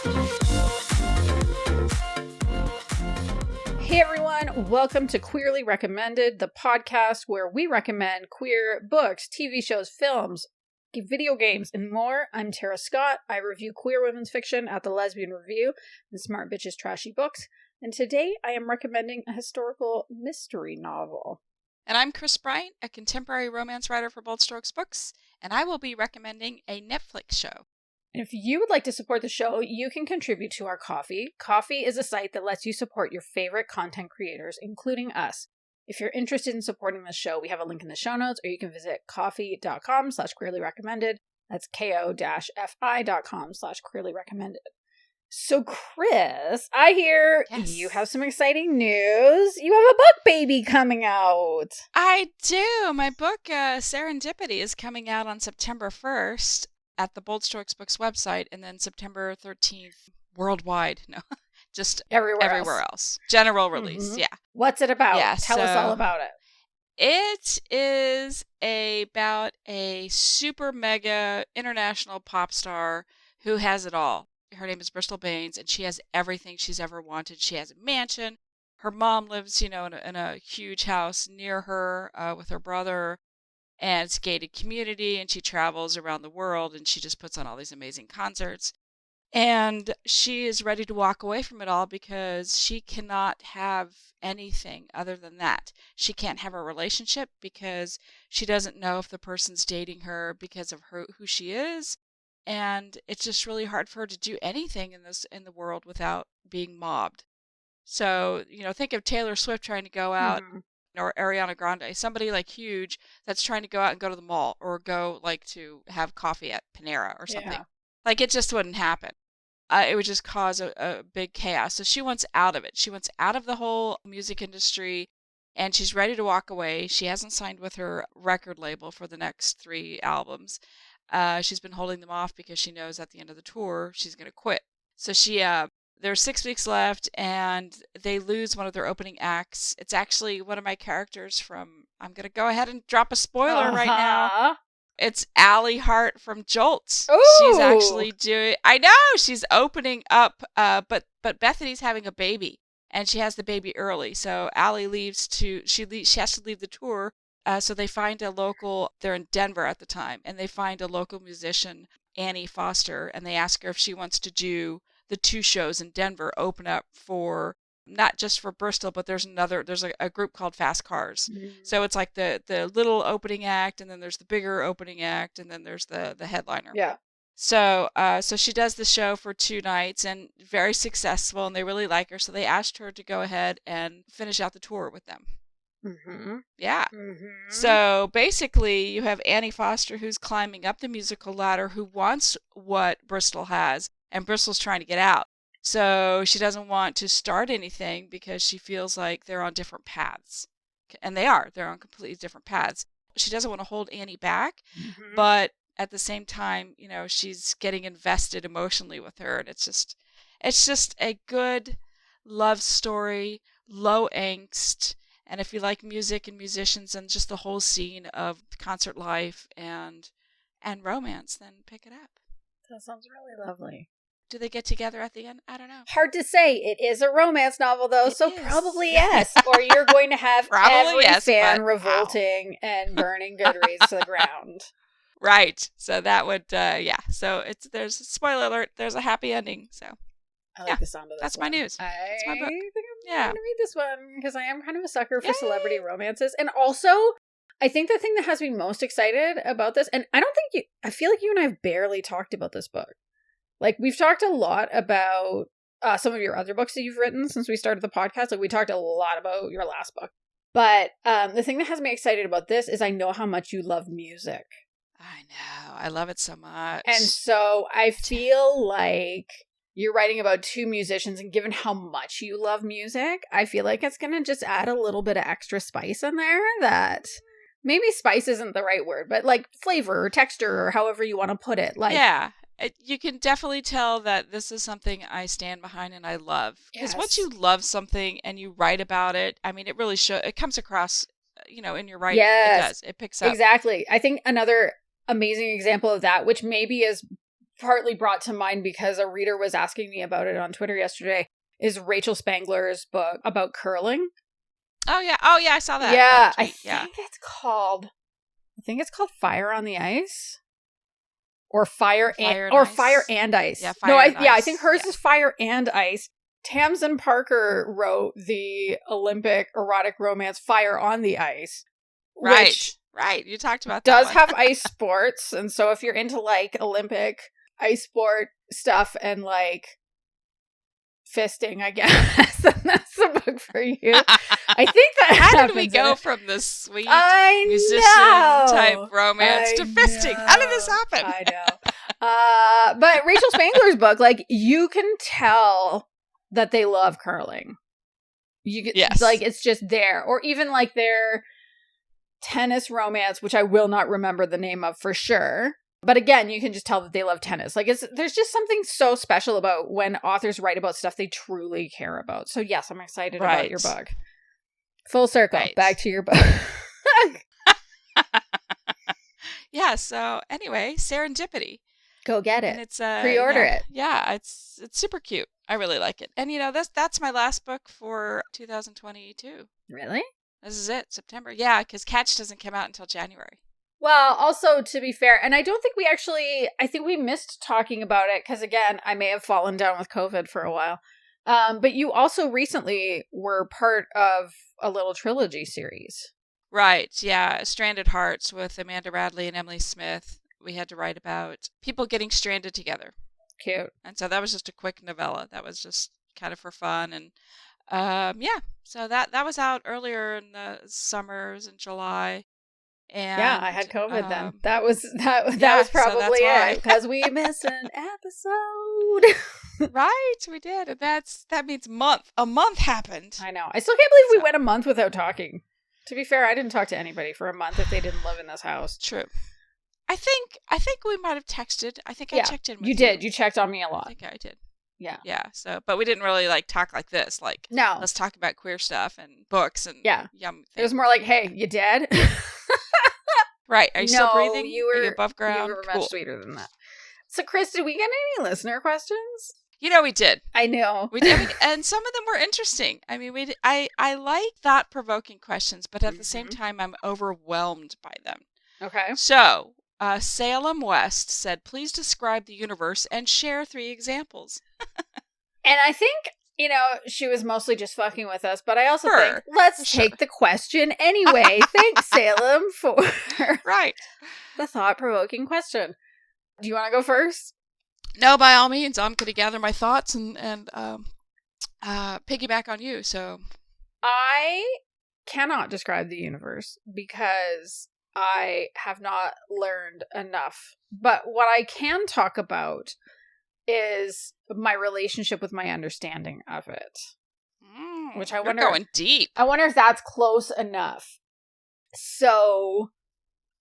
Hey everyone, welcome to Queerly Recommended, the podcast where we recommend queer books, TV shows, films, video games, and more. I'm Tara Scott. I review queer women's fiction at the Lesbian Review and Smart Bitches Trashy Books. And today I am recommending a historical mystery novel. And I'm Kris Bryant, a contemporary romance writer for Bold Strokes Books, and I will be recommending a Netflix show. If you would like to support the show, you can contribute to our Ko-fi. Ko-fi is a site that lets you support your favorite content creators, including us. If you're interested in supporting the show, we have a link in the show notes, or you can visit ko-fi.com/queerlyrecommended. That's ko-fi.com/queerlyrecommended. So, Kris, I hear you have some exciting news. You have a book baby coming out. I do. My book, Serendipity, is coming out on September 1st. At the Bold Strokes Books website, and then September 13th worldwide. No, just everywhere else. General release, yeah. What's it about? Yeah, Tell us all about it. It is about a super mega international pop star who has it all. Her name is Bristol Baines, and she has everything she's ever wanted. She has a mansion. Her mom lives, in a huge house near her with her brother. And it's a gated community, and she travels around the world, and she just puts on all these amazing concerts. And she is ready to walk away from it all because she cannot have anything other than that. She can't have a relationship because she doesn't know if the person's dating her because of who she is. And it's just really hard for her to do anything in the world without being mobbed. So, think of Taylor Swift trying to go out. Or Ariana Grande, somebody like huge that's trying to go out and go to the mall or go to have coffee at Panera or something. Yeah. It just wouldn't happen. It would just cause a big chaos. So she wants out of it. She wants out of the whole music industry, and she's ready to walk away. She hasn't signed with her record label for the next 3 albums. She's been holding them off because she knows at the end of the tour she's going to quit. So there's 6 weeks left, and they lose one of their opening acts. It's actually one of my characters from, I'm going to go ahead and drop a spoiler right now. It's Allie Hart from Jolt. Ooh. She's actually she's opening up, but Bethany's having a baby, and she has the baby early. So Allie she has to leave the tour. So they find they're in Denver at the time, and they find a local musician, Annie Foster, and they ask her if she wants to do the 2 shows in Denver, open up for not just for Bristol, but there's a group called Fast Cars. So it's like the little opening act, and then there's the bigger opening act, and then there's the headliner. Yeah. So she does the show for 2 nights, and very successful, and they really like her. So they asked her to go ahead and finish out the tour with them. Yeah. So basically, you have Annie Foster, who's climbing up the musical ladder, who wants what Bristol has. And Bristol's trying to get out. So she doesn't want to start anything because she feels like they're on different paths. And they are. They're on completely different paths. She doesn't want to hold Annie back. But at the same time, she's getting invested emotionally with her. And it's just a good love story, low angst. And if you like music and musicians and just the whole scene of concert life and romance, then pick it up. That sounds really lovely. Do they get together at the end? I don't know. Hard to say. It is a romance novel, though, so probably yes. Or you're going to have every fan revolting and burning Goodreads to the ground. Right. So that would, So there's a spoiler alert. There's a happy ending. So I like the sound of this. That's my news. That's my book. I think I'm going to read this one because I am kind of a sucker for celebrity romances, and also I think the thing that has me most excited about this, and I feel like you and I have barely talked about this book. We've talked a lot about some of your other books that you've written since we started the podcast. We talked a lot about your last book. But the thing that has me excited about this is I know how much you love music. I know. I love it so much. And so I feel like you're writing about 2 musicians, and given how much you love music, I feel like it's going to just add a little bit of extra spice in there that... Maybe spice isn't the right word, but flavor or texture or however you want to put it. You can definitely tell that this is something I stand behind and I love. Because once you love something and you write about it, I mean, it really it comes across, in your writing. Yes. It does. It picks up. Exactly. I think another amazing example of that, which maybe is partly brought to mind because a reader was asking me about it on Twitter yesterday, is Rachel Spangler's book about curling. Oh yeah, I saw that. Yeah, that I think it's called Fire on the Ice. Or Fire and Ice. Yeah, Fire and Ice. I think hers is Fire and Ice. Tamsin Parker wrote the Olympic erotic romance Fire on the Ice. Right. You talked about that. Does have ice sports, and so if you're into like Olympic ice sport stuff and like fisting, I guess, then that's the book for you. I think that how did we go from this sweet musician type romance to fisting? How did this happen? I know. But Rachel Spangler's book, like, you can tell that they love curling. Yes. Like, it's just there. Or even like their tennis romance, which I will not remember the name of for sure. But again, you can just tell that they love tennis. Like, there's just something so special about when authors write about stuff they truly care about. So yes, I'm excited about your book. Full circle. Right. Back to your book. Yeah, so anyway, Serendipity. Go get it. And it's pre-order it. Yeah, it's super cute. I really like it. And that's my last book for 2022. Really? This is it, September. Yeah, because Catch doesn't come out until January. Well, also, to be fair, and I don't think I think we missed talking about it, because again, I may have fallen down with COVID for a while. But you also recently were part of a little trilogy series. Right, yeah. Stranded Hearts with Amanda Radley and Emily Smith. We had to write about people getting stranded together. Cute. And so that was just a quick novella. That was just kind of for fun. And so that was out earlier in the summers in July. And yeah, I had COVID then. That was probably it, because we missed an episode. Right, we did. And that means a month happened. I know. I still can't believe we went a month without talking. To be fair, I didn't talk to anybody for a month if they didn't live in this house. True. I think we might have texted. I think I checked in with you. You did. You checked on me a lot. I think I did. Yeah. Yeah. So, but we didn't really like talk like this. Like, no. Let's talk about queer stuff and books and yum things. It was more like, hey, you dead? Right. Are you still breathing? You were Are you above ground? You were much sweeter than that. So, Kris, did we get any listener questions? We did. I know. We did, and some of them were interesting. I mean, I like thought-provoking questions, but at the same time, I'm overwhelmed by them. Okay. So, Salem West said, please describe the universe and share 3 examples. And I think, she was mostly just fucking with us, but I also think, let's take the question anyway. Thanks, Salem, for the thought-provoking question. Do you want to go first? No, by all means. I'm going to gather my thoughts and piggyback on you. So, I cannot describe the universe because I have not learned enough. But what I can talk about is my relationship with my understanding of it. Which I wonder. You're going deep. I wonder if that's close enough. So,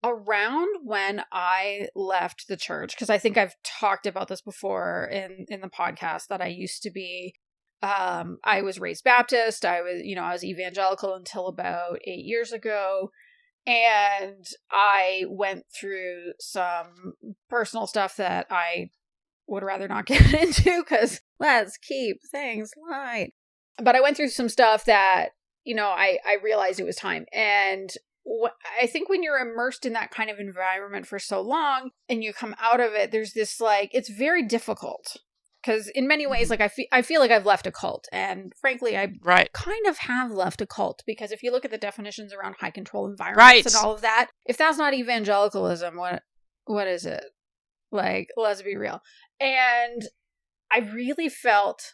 around when I left the church, because I think I've talked about this before in the podcast, that I used to be, I was raised Baptist. I was evangelical until about 8 years ago. And I went through some personal stuff that I would rather not get into, because let's keep things light. But I went through some stuff that, I realized it was time. And I think when you're immersed in that kind of environment for so long and you come out of it, there's this it's very difficult. Because in many ways, I feel like I've left a cult. And frankly, I kind of have left a cult. Because if you look at the definitions around high control environments and all of that, if that's not evangelicalism, what is it? Let's be real. And I really felt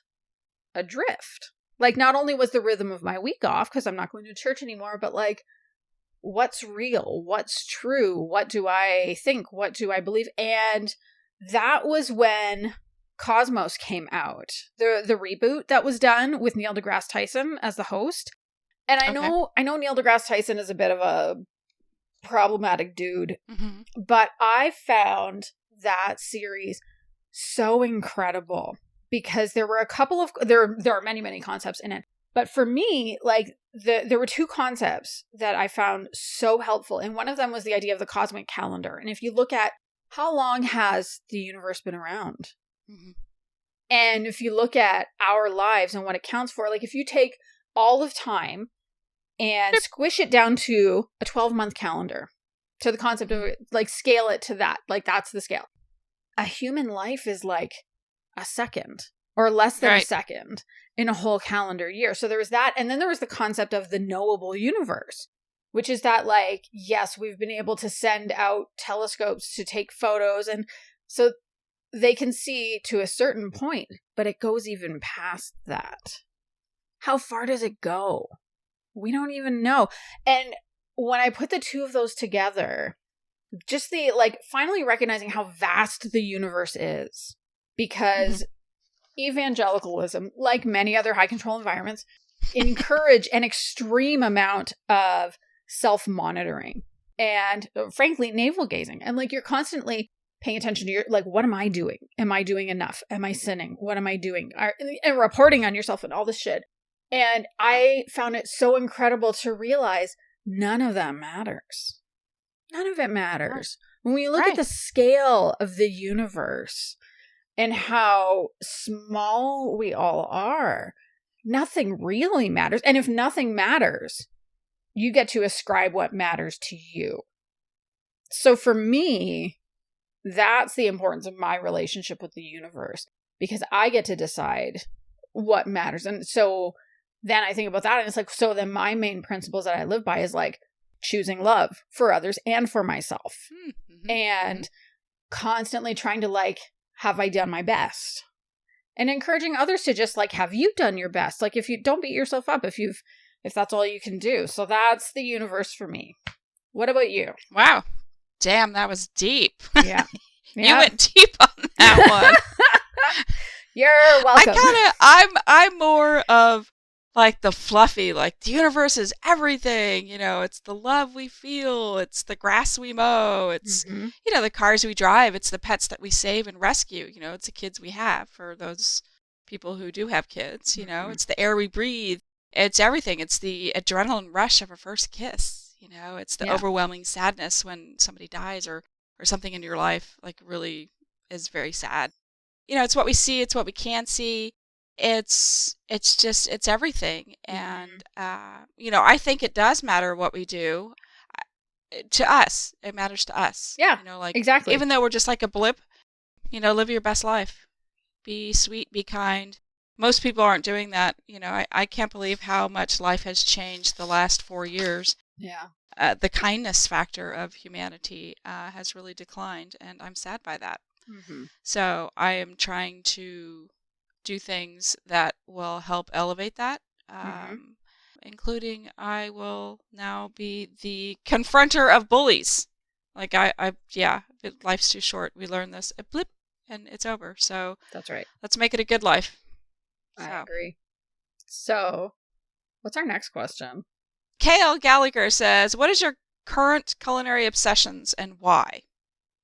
adrift. Not only was the rhythm of my week off, because I'm not going to church anymore, but what's real? What's true? What do I think? What do I believe? And that was when Cosmos came out, the reboot that was done with Neil deGrasse Tyson as the host. And I know Neil deGrasse Tyson is a bit of a problematic dude, but I found that series so incredible because there were a couple of there are many concepts in it, but for me, there were 2 concepts that I found so helpful, and one of them was the idea of the cosmic calendar. And if you look at how long has the universe been around? Mm-hmm. And if you look at our lives and what it counts for, like if you take all of time and squish it down to a 12-month calendar, to the concept of like scale it to that, like that's the scale. A human life is like a second or less than a second in a whole calendar year. So there was that. And then there was the concept of the knowable universe, which is that like, yes, we've been able to send out telescopes to take photos. And so they can see to a certain point, but it goes even past that. How far does it go? We don't even know. And when I put the two of those together, just the like finally recognizing how vast the universe is, because evangelicalism, like many other high control environments, encourage an extreme amount of self-monitoring and frankly navel gazing. And like you're constantly paying attention to your like, what am I doing? Am I doing enough? Am I sinning? What am I doing? And reporting on yourself and all this shit. And I found it so incredible to realize none of that matters. None of it matters. When we look at the scale of the universe and how small we all are, nothing really matters. And if nothing matters, you get to ascribe what matters to you. So for me, that's the importance of my relationship with the universe, because I get to decide what matters. And so then I think about that and it's like, so then my main principles that I live by is like choosing love for others and for myself and constantly trying to like, have I done my best? And encouraging others to just like, have you done your best? Like if you don't beat yourself up, if that's all you can do. So that's the universe for me. What about you? Wow. Damn, that was deep. Yeah. You went deep on that one. You're welcome. I'm more of like the fluffy, like the universe is everything, you know, it's the love we feel, it's the grass we mow, it's, you know, the cars we drive, it's the pets that we save and rescue, you know, it's the kids we have for those people who do have kids, you know, it's the air we breathe, it's everything, it's the adrenaline rush of a first kiss, you know, it's the overwhelming sadness when somebody dies or something in your life, like really is very sad. You know, it's what we see, it's what we can't see. It's everything. And, you know, I think it does matter what we do to us. It matters to us. Yeah, you know, like exactly. Even though we're just like a blip, you know, live your best life. Be sweet, be kind. Most people aren't doing that. You know, I can't believe how much life has changed the last 4 years. Yeah. The kindness factor of humanity has really declined, and I'm sad by that. So I am trying to do things that will help elevate that, including I will now be the confronter of bullies. Like life's too short. We learn this a blip and it's over. So that's right. Let's make it a good life. I agree. So what's our next question? Kale Gallagher says, what is your current culinary obsessions and why?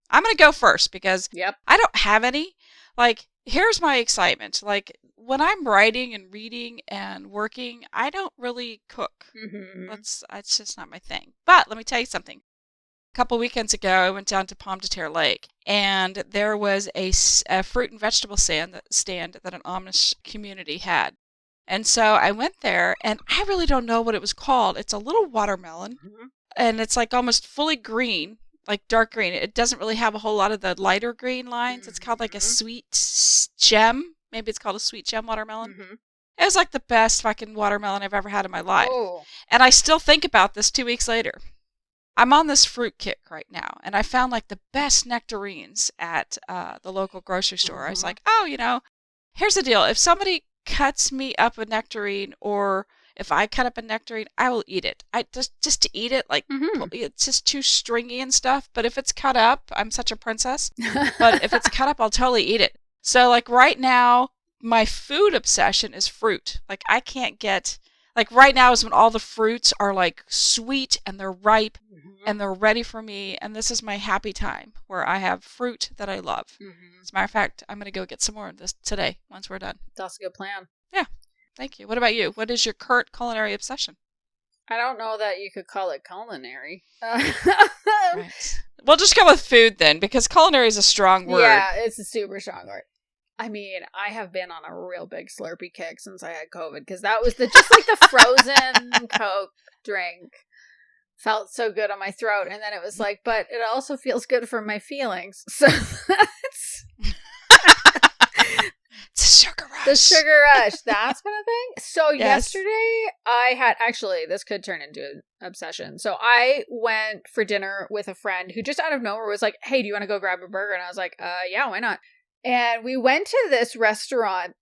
I'm going to go first because I don't have any. Like, here's my excitement. Like, when I'm writing and reading and working, I don't really cook. It's just not my thing. But let me tell you something. A couple weekends ago, I went down to Pomme de Terre Lake, and there was a fruit and vegetable stand that an Amish community had. And so I went there, and I really don't know what it was called. It's a little watermelon, and it's like almost fully green, like dark green. It doesn't really have a whole lot of the lighter green lines. It's called like a sweet gem. Maybe it's called a sweet gem watermelon. It was like the best fucking watermelon I've ever had in my life. And I still think about this 2 weeks later. I'm on this fruit kick right now, and I found like the best nectarines at the local grocery store. I was like, oh, you know, here's the deal. If somebody cuts me up a nectarine, or if I cut up a nectarine, I will eat it. I just to eat it, like it's just too stringy and stuff. But if it's cut up, I'm such a princess. But if it's cut up, I'll totally eat it. So like right now, my food obsession is fruit. Like I can't get, like right now is when all the fruits are like sweet and they're ripe and they're ready for me. And this is my happy time where I have fruit that I love. As a matter of fact, I'm going to go get some more of this today once we're done. That's a good plan. Yeah. Thank you. What about you? What is your current culinary obsession? I don't know that you could call it culinary. Right. We'll just go with food then, because culinary is a strong word. Yeah, it's a super strong word. I mean, I have been on a real big Slurpee kick since I had COVID, because that was just like the frozen Coke drink felt so good on my throat, and then it was like, but it also feels good for my feelings. So that's it's a sugar rush. The sugar rush. That's been a thing. So yesterday I had, actually, this could turn into an obsession. So I went for dinner with a friend who just out of nowhere was like, hey, do you want to go grab a burger? And I was like, yeah, why not? And we went to this restaurant.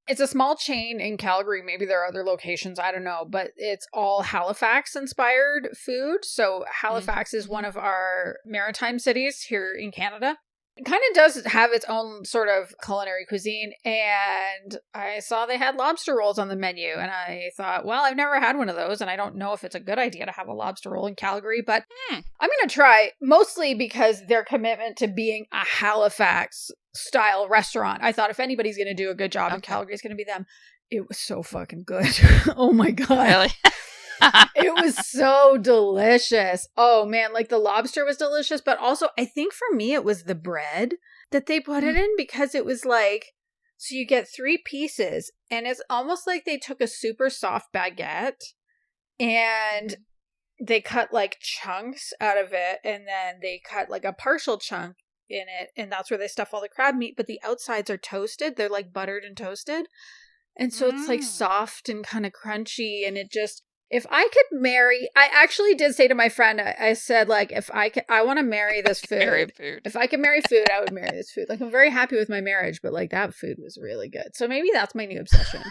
It's a small chain in Calgary. Maybe there are other locations. I don't know. But it's all Halifax-inspired food. So Halifax is one of our maritime cities here in Canada. It kind of does have its own sort of culinary cuisine. And I saw they had lobster rolls on the menu. And I thought, well, I've never had one of those. And I don't know if it's a good idea to have a lobster roll in Calgary. But I'm going to try, mostly because their commitment to being a Halifax-style restaurant. I thought if anybody's going to do a good job in Calgary, it's going to be them. It was so fucking good. Oh my God. Really? It was so delicious. Oh man, like the lobster was delicious, but also I think for me it was the bread that they put it in, because it was like, so you get 3 pieces and it's almost like they took a super soft baguette and they cut like chunks out of it, and then they cut like a partial chunk in it, and that's where they stuff all the crab meat, but the outsides are toasted. They're like buttered and toasted. And so it's like soft and kind of crunchy, and it just, if I could marry, I actually did say to my friend, I said, like, if I could, I want to marry this food. If I could marry food, I would marry this food. Like, I'm very happy with my marriage, but like that food was really good. So maybe that's my new obsession.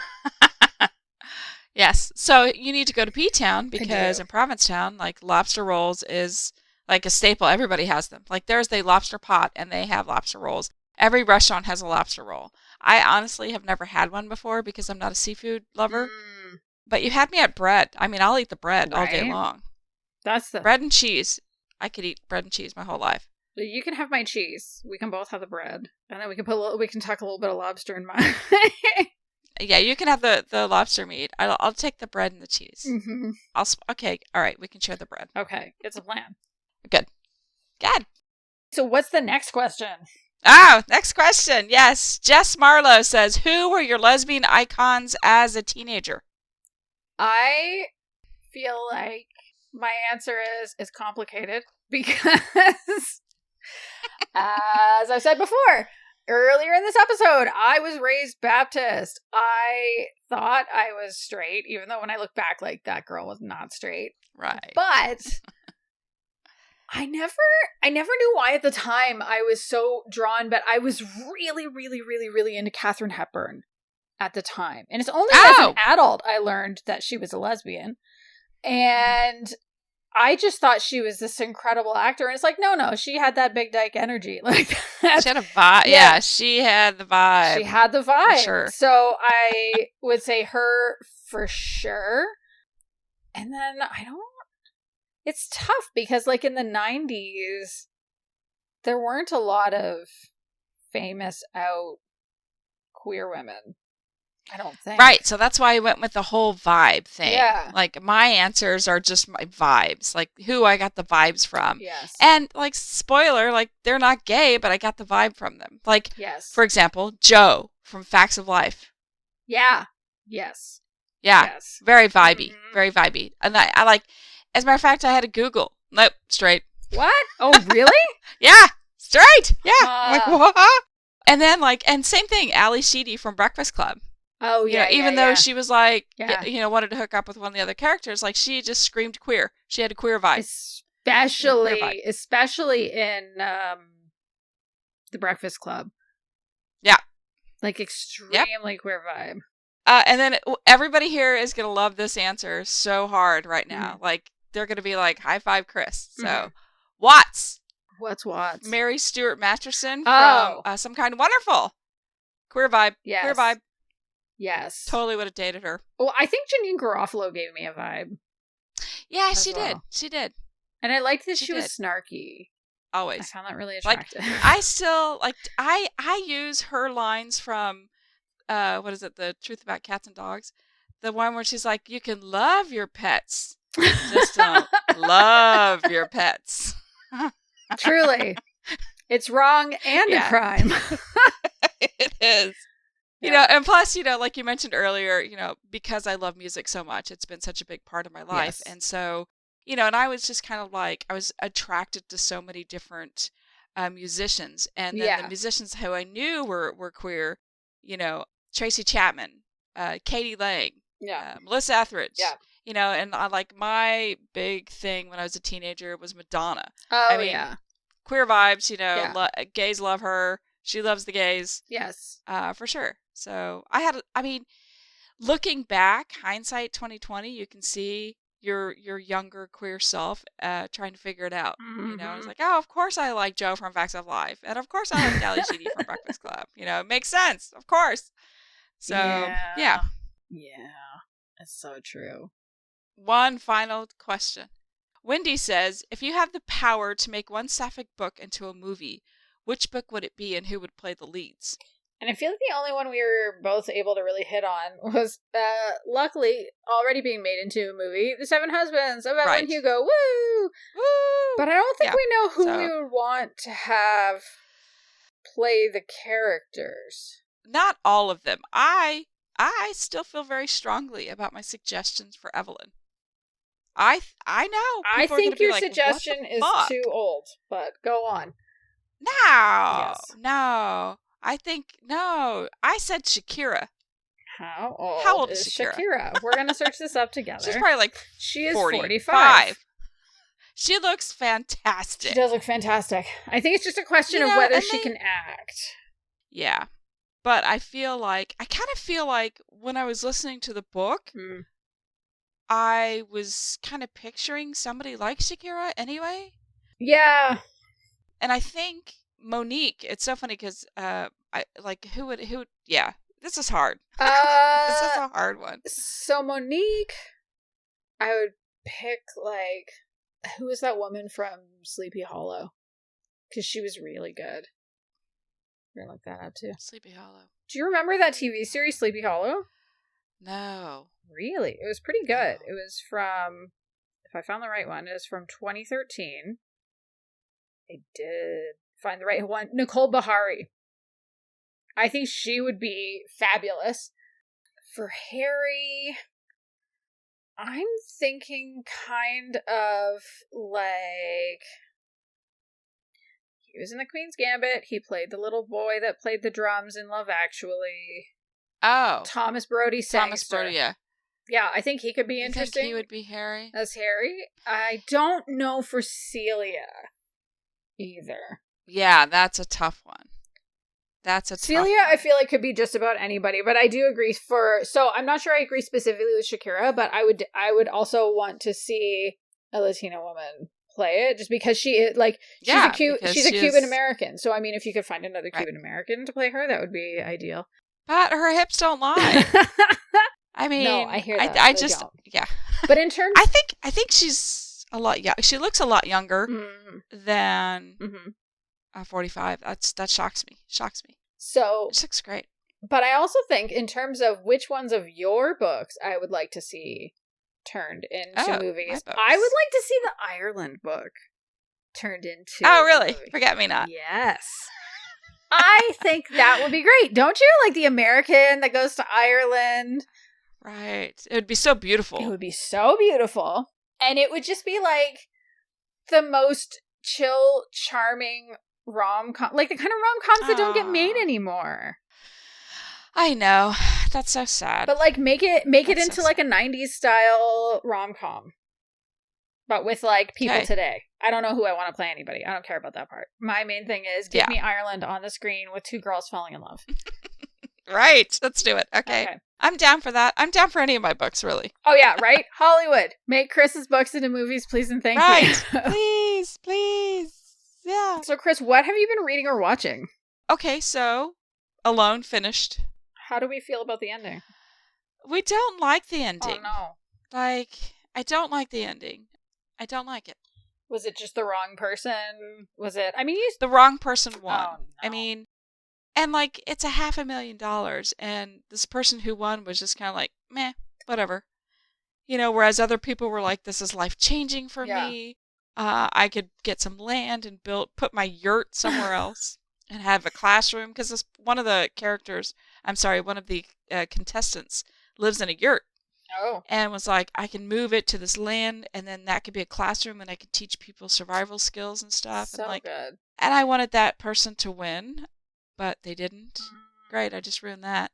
Yes. So you need to go to P-Town, because in Provincetown, like lobster rolls is like a staple. Everybody has them. Like there's the lobster pot and they have lobster rolls. Every restaurant has a lobster roll. I honestly have never had one before because I'm not a seafood lover. But you had me at bread. I mean, I'll eat the bread all day long. That's the bread and cheese. I could eat bread and cheese my whole life. You can have my cheese. We can both have the bread, and then we can tuck a little bit of lobster in mine. Yeah, you can have the lobster meat. I'll take the bread and the cheese. Okay, all right. We can share the bread. Okay, it's a plan. Good. So what's the next question? Oh, next question. Yes, Jess Marlowe says, "Who were your lesbian icons as a teenager?" I feel like my answer is complicated because, as I've said before, earlier in this episode, I was raised Baptist. I thought I was straight, even though when I look back, like, that girl was not straight. Right. But I never knew why at the time I was so drawn, but I was really, really, really, really into Katharine Hepburn at the time. And it's only as an adult I learned that she was a lesbian. And I just thought she was this incredible actor. And it's like, no, she had that big dyke energy. Like, she had a vibe. Yeah, she had the vibe. She had the vibe. For sure. So I would say her for sure. And then it's tough because like in the 90s, there weren't a lot of famous out queer women. I don't think. Right, so that's why I went with the whole vibe thing. Yeah. Like, my answers are just my vibes. Like, who I got the vibes from. Yes. And, like, spoiler, like, they're not gay, but I got the vibe from them. Like, yes. For example, Joe from Facts of Life. Yeah. Yes. Yeah. Yes. Very vibey. Mm-hmm. Very vibey. And I like, as a matter of fact, I had to Google. Nope, straight. What? Oh, really? Yeah, straight. Yeah. I'm like, what? And then, like, and same thing, Ali Sheedy from Breakfast Club. Oh, yeah. Even though she was like, wanted to hook up with one of the other characters, like she just screamed queer. She had a queer vibe. Especially in the Breakfast Club. Yeah. Like extremely queer vibe. And then everybody here is going to love this answer so hard right now. Mm-hmm. Like they're going to be like, high five, Kris. So, Watts. What's Watts? Mary Stuart Masterson from Some Kind of Wonderful. Queer vibe. Yes. Queer vibe. Yes. Totally would have dated her. Well, I think Janine Garofalo gave me a vibe. Yeah, she did. She did. And I liked that she was snarky. Always. I found that really attractive. Like, I still, like, I use her lines from, what is it, The Truth About Cats and Dogs? The one where she's like, you can love your pets. Just don't love your pets. Truly. It's wrong and a crime. It is. You know, and plus, like you mentioned earlier, because I love music so much, it's been such a big part of my life. Yes. And so, and I was just kind of I was attracted to so many different musicians. And then the musicians who I knew were queer, Tracy Chapman, Katie Lang, Melissa Etheridge. Yeah. And my big thing when I was a teenager was Madonna. Oh, queer vibes, gays love her. She loves the gays. Yes. For sure. So looking back, hindsight 2020, you can see your younger queer self trying to figure it out. Mm-hmm. It's like, oh, of course I like Joe from Facts of Life. And of course I like Dally Sheedy from Breakfast Club. It makes sense. Of course. So, yeah. Yeah. That's so true. One final question. Wendy says, if you have the power to make one sapphic book into a movie, which book would it be and who would play the leads? And I feel like the only one we were both able to really hit on was, luckily, already being made into a movie, The Seven Husbands of Evelyn Hugo. Woo! Woo! But I don't think we know who we would want to have play the characters. Not all of them. I still feel very strongly about my suggestions for Evelyn. I know. I think your suggestion is too old, but go on. No. I said Shakira. How old is Shakira? We're going to search this up together. She's probably she is 45. She looks fantastic. She does look fantastic. I think it's just a question of whether she can act. Yeah. But I kind of feel like when I was listening to the book, I was kind of picturing somebody like Shakira anyway. Yeah. And I think Monique, it's so funny because this is hard. This is a hard one. So Monique, I would pick who is that woman from Sleepy Hollow? Because she was really good. We're gonna look that up too. Sleepy Hollow. Do you remember that TV series, Sleepy Hollow? No. Really? It was pretty good. It was from, if I found the right one, it was from 2013. I did find the right one. Nicole Bahari. I think she would be fabulous. For Harry, I'm thinking kind of he was in The Queen's Gambit. He played the little boy that played the drums in Love Actually. Oh. Thomas Brody Sangster. Yeah. Yeah, I think he could be interesting. Think he would be Harry? As Harry? I don't know for Celia either. Yeah, that's a tough one. Celia, I feel like could be just about anybody, but I do agree so I'm not sure I agree specifically with Shakira, but I would also want to see a Latina woman play it, just because she's a Cuban American. So I mean, if you could find another Cuban American to play her, that would be ideal. But her hips don't lie. I mean, no, I hear that. I just don't. Yeah. But in terms, I think she's a lot. Yeah, she looks a lot younger than 45. That shocks me. So she looks great. But I also think, in terms of which ones of your books I would like to see turned into movies, I would like to see the Ireland book turned into. Oh, really? Forget Me Not. Yes. I think that would be great. Don't you? Like the American that goes to Ireland. Right. It would be so beautiful. It would be so beautiful. And it would just be the most chill, charming rom-com. The kind of rom-coms that don't get made anymore. I know. That's so sad. But make it into a 90s style rom-com. But with people today. I don't know who I want to play anybody. I don't care about that part. My main thing is give me Ireland on the screen with two girls falling in love. Right. Let's do it. Okay. I'm down for that. I'm down for any of my books, really. Oh, yeah, right? Hollywood. Make Kris's books into movies, please and thank you. Please. Yeah. So, Kris, what have you been reading or watching? Okay, so Alone finished. How do we feel about the ending? We don't like the ending. Oh, no. I don't like the ending. I don't like it. Was it just the wrong person? Was it, the wrong person won. Oh, no. And it's $500,000, and this person who won was just kind of meh, whatever. Whereas other people were like, this is life-changing for me. I could get some land and put my yurt somewhere else and have a classroom, because one of the contestants lives in a yurt. Oh. And was like, I can move it to this land, and then that could be a classroom, and I could teach people survival skills and stuff. So and like, good. And I wanted that person to win, but they didn't. Great, I just ruined that.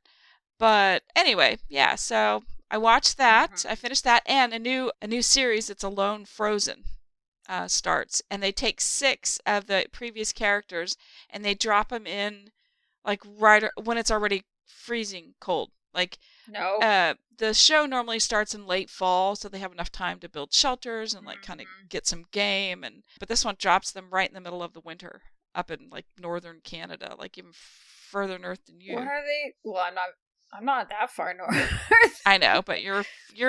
But anyway, yeah, so I watched that. I finished that, and a new series, it's Alone Frozen, starts. And they take 6 of the previous characters, and they drop them in, like, right when it's already freezing cold. Like, no. The show normally starts in late fall, so they have enough time to build shelters and, like, kind of get some game. But this one drops them right in the middle of the winter, up in, like, northern Canada, like even further north than you. Where are they? Well, I'm not that far north. I know, but you're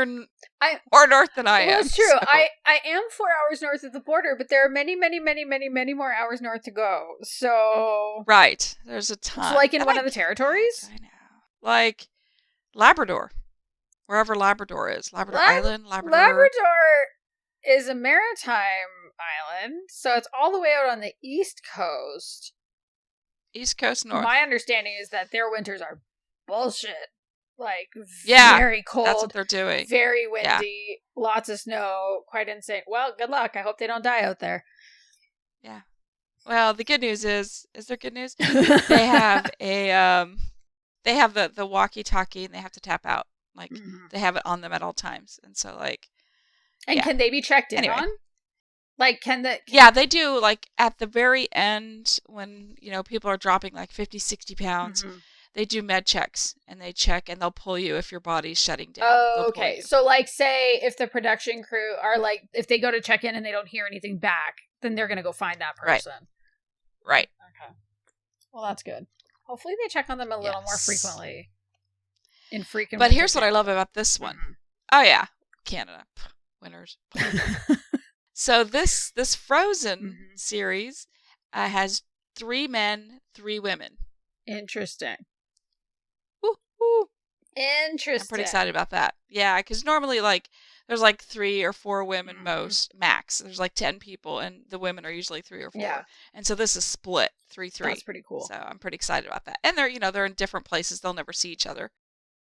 more north than I am. Well, it's true. So. I am 4 hours north of the border, but there are many, many, many, many, many more hours north to go. So right, there's a ton. It's like in one of the territories. I know, like Labrador, wherever Labrador is, Labrador Island, Labrador. Labrador is a maritime island, so it's all the way out on the East Coast. East Coast north. My understanding is that their winters are bullshit. Like, very cold. That's what they're doing. Very windy. Lots of snow. Quite insane. Well, good luck. I hope they don't die out there. Yeah. Well, the good news is there good news? They have they have the walkie-talkie, and they have to tap out. Like, they have it on them at all times. And so, like... And can they be checked in on? Like, Yeah, they do. Like, at the very end, when, people are dropping, like, 50, 60 pounds... They do med checks, and they check, and they'll pull you if your body's shutting down. Oh, okay. So, like, say if the production crew are, like, if they go to check in and they don't hear anything back, then they're going to go find that person. Right. Okay. Well, that's good. Hopefully they check on them a little more frequently. But here's what I love about this one. Oh, yeah. Canada. Winners. So this Frozen series has 3 men, 3 women. Interesting. Woo. Interesting. I'm pretty excited about that. Yeah, because normally, like, there's like 3 or 4 women max. There's like 10 people, and the women are usually 3 or 4. Yeah. And so this is split 3-3. That's pretty cool. So I'm pretty excited about that. And they're in different places. They'll never see each other.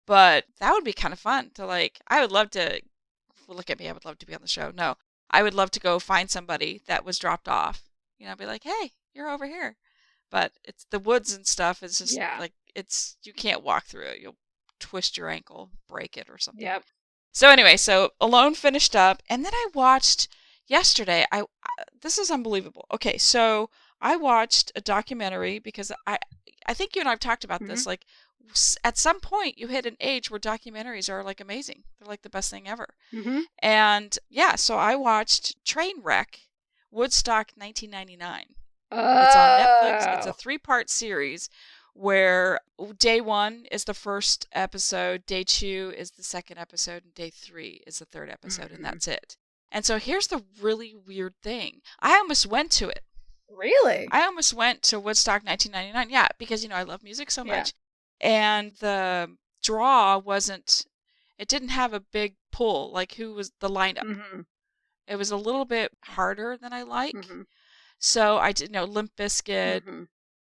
But that would be kind of fun to, like, I would love to, look at me, I would love to be on the show. No, I would love to go find somebody that was dropped off. Be like, hey, you're over here. But it's the woods and stuff. It's just like, you can't walk through it. You'll twist your ankle, break it or something. Yep. So anyway, Alone finished up, and then I watched yesterday. This is unbelievable. Okay, so I watched a documentary because I think you and I have talked about this. Like, at some point you hit an age where documentaries are, like, amazing. They're like the best thing ever. And yeah, so I watched Trainwreck, Woodstock 1999. It's on Netflix. It's a 3-part series where day 1 is the first episode, day 2 is the second episode, and day 3 is the third episode, and that's it. And so here's the really weird thing. I almost went to it. Really? I almost went to Woodstock 1999. Yeah, because, I love music so much. And the draw it didn't have a big pull, like who was the lineup. It was a little bit harder than I like. So I did Limp Bizkit,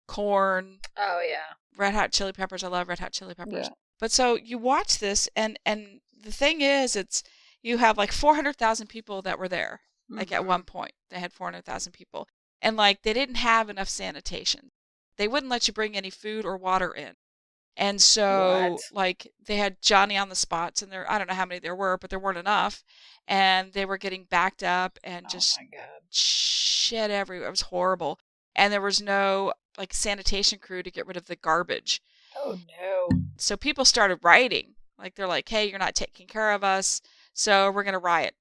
Korn. Oh yeah. Red Hot Chili Peppers. I love Red Hot Chili Peppers. Yeah. But so you watch this, and the thing is, you have like 400,000 people that were there. Like at one point, they had 400,000 people, and like they didn't have enough sanitation. They wouldn't let you bring any food or water in, and so like they had Johnny on the spots, and I don't know how many there were, but there weren't enough, and they were getting backed up and just shit everywhere. It was horrible. And there was no like sanitation crew to get rid of the garbage. Oh no. So people started rioting. Like they're like, hey, you're not taking care of us, so we're going to riot.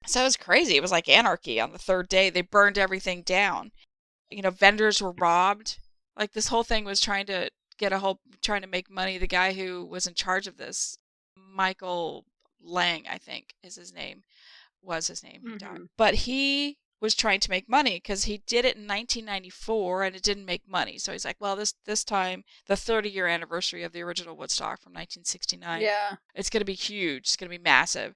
So it was crazy. It was like anarchy on the 3rd day. They burned everything down. Vendors were robbed. Like this whole thing was trying to make money. The guy who was in charge of this, Michael Lang, I think was his name. He died. But he was trying to make money because he did it in 1994 and it didn't make money. So he's like, well, this time, the 30-year anniversary of the original Woodstock from 1969, it's going to be huge. It's going to be massive.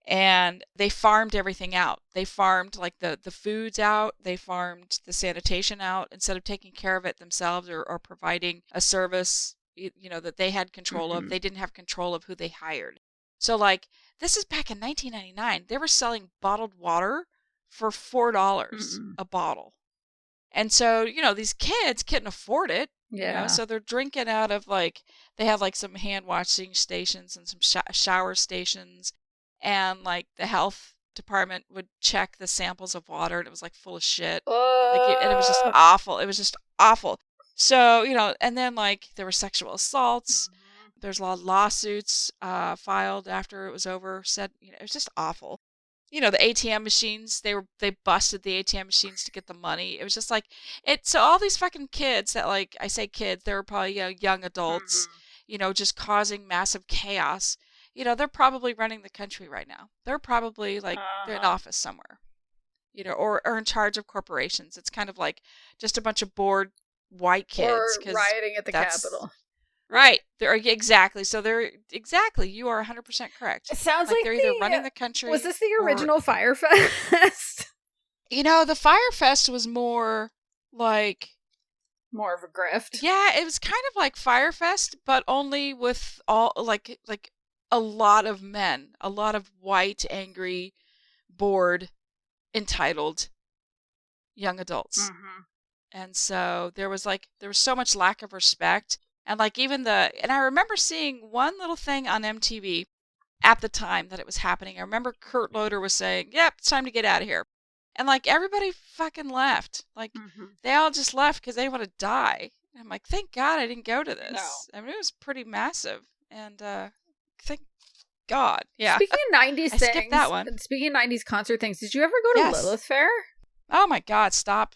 And they farmed everything out. They farmed like the foods out. They farmed the sanitation out instead of taking care of it themselves or providing a service, that they had control of. They didn't have control of who they hired. So like this is back in 1999. They were selling bottled water for $4 a bottle. And so, these kids couldn't afford it. Yeah. So they're drinking out of they have some hand washing stations and some shower stations. And the health department would check the samples of water, and it was full of shit. And it was just awful. It was just awful. So, and then there were sexual assaults. There's a lot of lawsuits filed after it was over. Said, it was just awful. The ATM machines, they busted the ATM machines to get the money. It was just so all these fucking kids that I say kids, they were probably young adults, just causing massive chaos. They're probably running the country right now. They're probably they're in office somewhere, or in charge of corporations. It's kind of just a bunch of bored white kids. Or rioting at the Capitol. Right. Exactly. So you are 100% correct. It sounds they're either running the country. Was this the original Fyre Fest? The Fyre Fest was more more of a grift. Yeah, it was kind of like Fyre Fest, but only with all a lot of men, a lot of white, angry, bored, entitled young adults. And so there was so much lack of respect. And and I remember seeing one little thing on MTV at the time that it was happening. I remember Kurt Loder was saying, yep, it's time to get out of here. And everybody fucking left. They all just left because they want to die. And I'm thank God I didn't go to this. No. I mean, it was pretty massive. And thank God. Yeah. Speaking of 90s things. Skipped that one. Speaking of 90s concert things, did you ever go to Lilith Fair? Oh my God, stop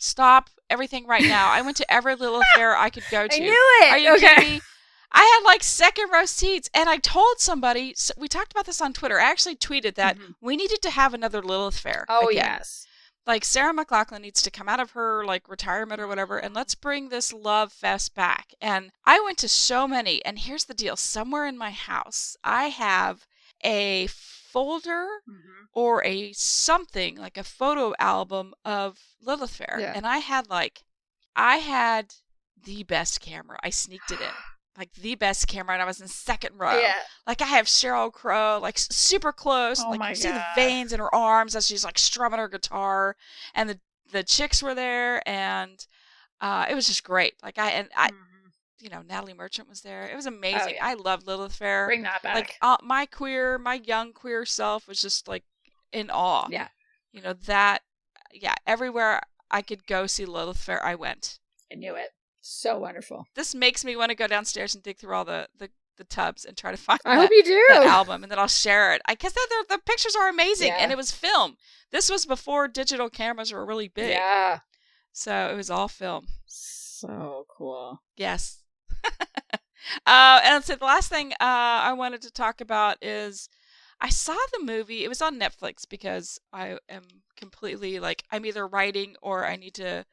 everything right now. I went to every Lilith Fair I could go to. I knew it! Are you kidding me? I had second row seats, and I told somebody, we talked about this on Twitter. I actually tweeted that we needed to have another Lilith Fair. Oh, again. yes. Sarah McLachlan needs to come out of her retirement or whatever, and let's bring this love fest back. And I went to so many, and here's the deal. Somewhere in my house, I have a folder or a something a photo album of Lilith Fair. Yeah. And I had the best camera. I sneaked it in. The best camera, and I was in second row. Yeah. I have Sheryl Crow, super close. Oh my you see the God. veins in her arms as she's strumming her guitar. And the chicks were there, and it was just great. Natalie Merchant was there. It was amazing. Oh, yeah. I loved Lilith Fair. Bring that back. My young queer self was just in awe. Yeah. Everywhere I could go see Lilith Fair, I went. I knew it. So wonderful. This makes me want to go downstairs and dig through all the tubs and try to find I hope you do. that album, and then I'll share it. I guess the pictures are amazing, Yeah. and it was film. This was before digital cameras were really big. Yeah. So it was all film. So cool. Yes. And so the last thing I wanted to talk about is I saw the movie. It was on Netflix because I am completely I'm either writing or I need to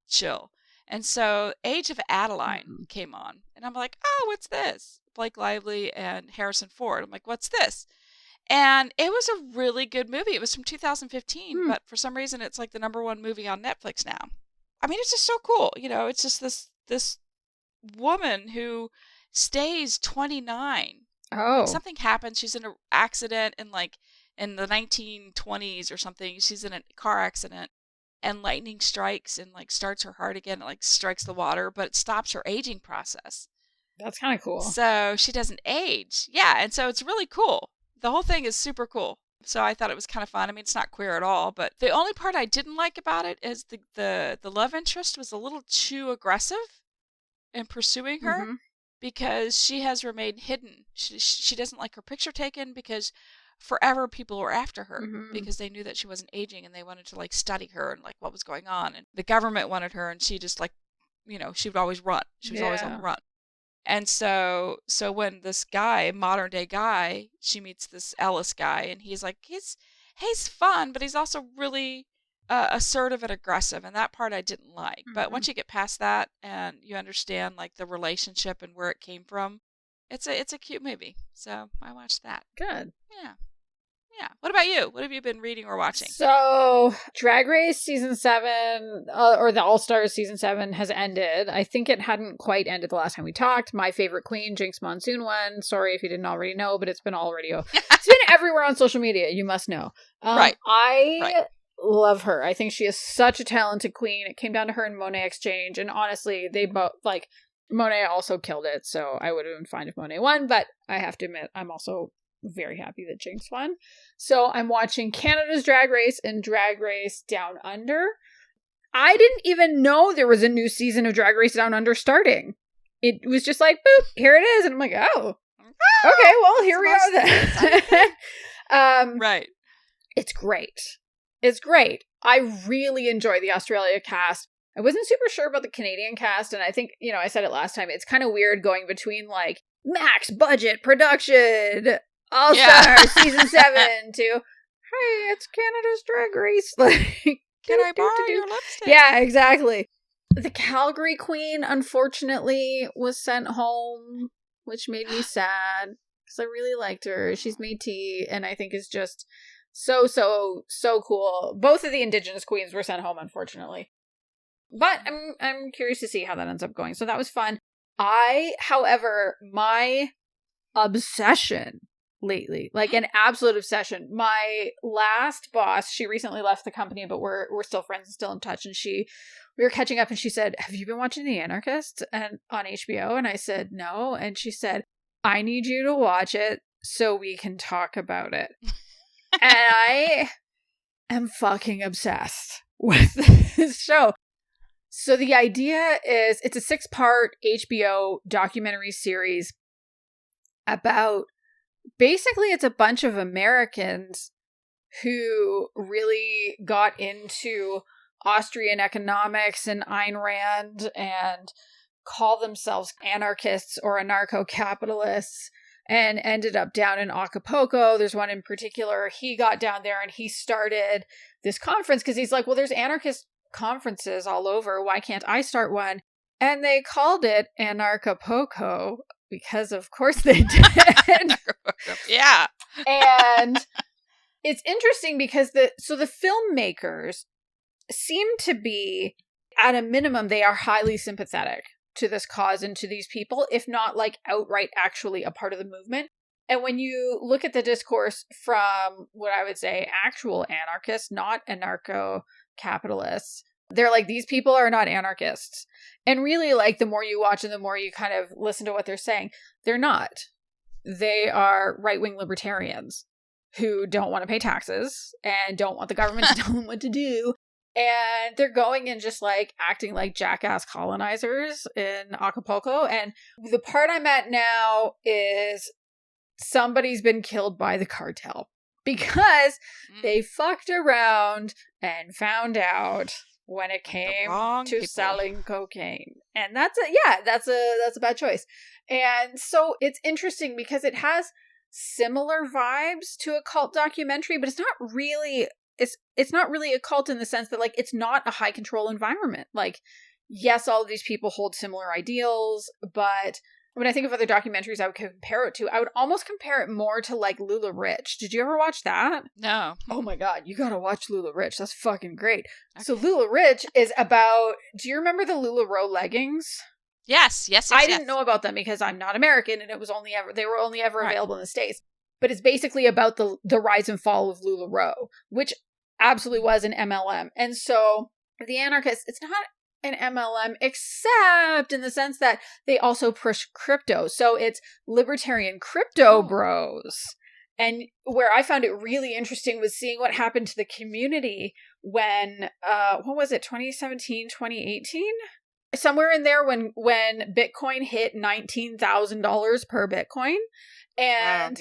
chill. And so Age of Adeline came on. And I'm oh, what's this? Blake Lively and Harrison Ford. I'm what's this? And it was a really good movie. It was from 2015, but for some reason it's the number one movie on Netflix now. I mean, it's just so cool. It's just this woman who stays 29. Oh. Something happens. She's in an accident in the 1920s or something. She's in a car accident. And lightning strikes and starts her heart again. It strikes the water, but it stops her aging process. That's kind of cool. So she doesn't age. Yeah, and so it's really cool. The whole thing is super cool. So I thought it was kind of fun. I mean, it's not queer at all, but the only part I didn't like about it is the love interest was a little too aggressive in pursuing her because she has remained hidden. She doesn't like her picture taken because forever people were after her because they knew that she wasn't aging and they wanted to study her and what was going on, and the government wanted her, and she just she would always run. She was always on the run. And so when this guy, modern day guy, she meets this Ellis guy, and he's he's fun, but he's also really assertive and aggressive, and that part I didn't like. But once you get past that and you understand the relationship and where it came from, it's a cute movie. So I watched that. Good. Yeah. Yeah. What about you? What have you been reading or watching? So, Drag Race Season 7, or the All-Stars Season 7 has ended. I think it hadn't quite ended the last time we talked. My favorite queen, Jinx Monsoon, won. Sorry if you didn't already know, but it's been it's been everywhere on social media. You must know. Right. I love her. I think she is such a talented queen. It came down to her and Monet exchange, and honestly, they both, like, Monet also killed it, so I would have been fine if Monet won, but I have to admit, I'm also very happy that Jinx won. So I'm watching Canada's Drag Race and Drag Race Down Under. I didn't even know there was a new season of Drag Race Down Under starting. It was just like, boop, here it is. And I'm like, oh, okay, well, here we are then. Right. It's great. It's great. I really enjoy the Australia cast. I wasn't super sure about the Canadian cast, and I think, I said it last time, it's kind of weird going between, like, max budget production, All-Stars Season 7 to, hey, it's Canada's Drag Race. Like, can I borrow your lipstick? Yeah, exactly. The Calgary Queen, unfortunately, was sent home, which made me sad, because I really liked her. She's Métis, and I think is just so cool. Both of the Indigenous queens were sent home, unfortunately. But I'm curious to see how that ends up going. So that was fun. However, my obsession lately, like an absolute obsession. My last boss, she recently left the company, but we're still friends and still in touch. And we were catching up, and she said, "Have you been watching The Anarchist and on HBO?" And I said, "No." And she said, "I need you to watch it so we can talk about it." And I am fucking obsessed with this show. So the idea is, it's a 6-part HBO documentary series about, basically it's a bunch of Americans who really got into Austrian economics and Ayn Rand and call themselves anarchists or anarcho-capitalists and ended up down in Acapulco. There's one in particular, he got down there and he started this conference because he's like, well, there's anarchist conferences all over. Why can't I start one? And they called it Anarchapulco because of course they did. Yeah. And it's interesting because the filmmakers seem to be, at a minimum, they are highly sympathetic to this cause and to these people, if not like outright actually a part of the movement. And when you look at the discourse from what I would say actual anarchists, not anarcho-capitalists, they're like, these people are not anarchists. And really, like, the more you watch and the more you kind of listen to what they're saying, they're not. They are right-wing libertarians who don't want to pay taxes and don't want the government to tell them what to do. And they're going and just like acting like jackass colonizers in Acapulco. And the part I'm at now is somebody's been killed by the cartel because they fucked around and found out when it came to selling cocaine. And that's a bad choice. And so it's interesting because it has similar vibes to a cult documentary, but it's not really a cult in the sense that, like, it's not a high control environment. Like, yes, all of these people hold similar ideals, but when I think of other documentaries I would compare it to, I would almost compare it more to, like, Lula Rich. Did you ever watch that? No. Oh my god, you gotta watch Lula Rich. That's fucking great. Okay. So Lula Rich is about, do you remember the LuLaRoe leggings? Yes. I didn't know about them because I'm not American, and they were only ever available in the States. But it's basically about the rise and fall of LuLaRoe, which absolutely was an MLM. And so the anarchists, it's not an MLM except in the sense that they also push crypto. So it's libertarian crypto bros. And where I found it really interesting was seeing what happened to the community when, what was it, 2017, 2018? Somewhere in there when Bitcoin hit $19,000 per Bitcoin. And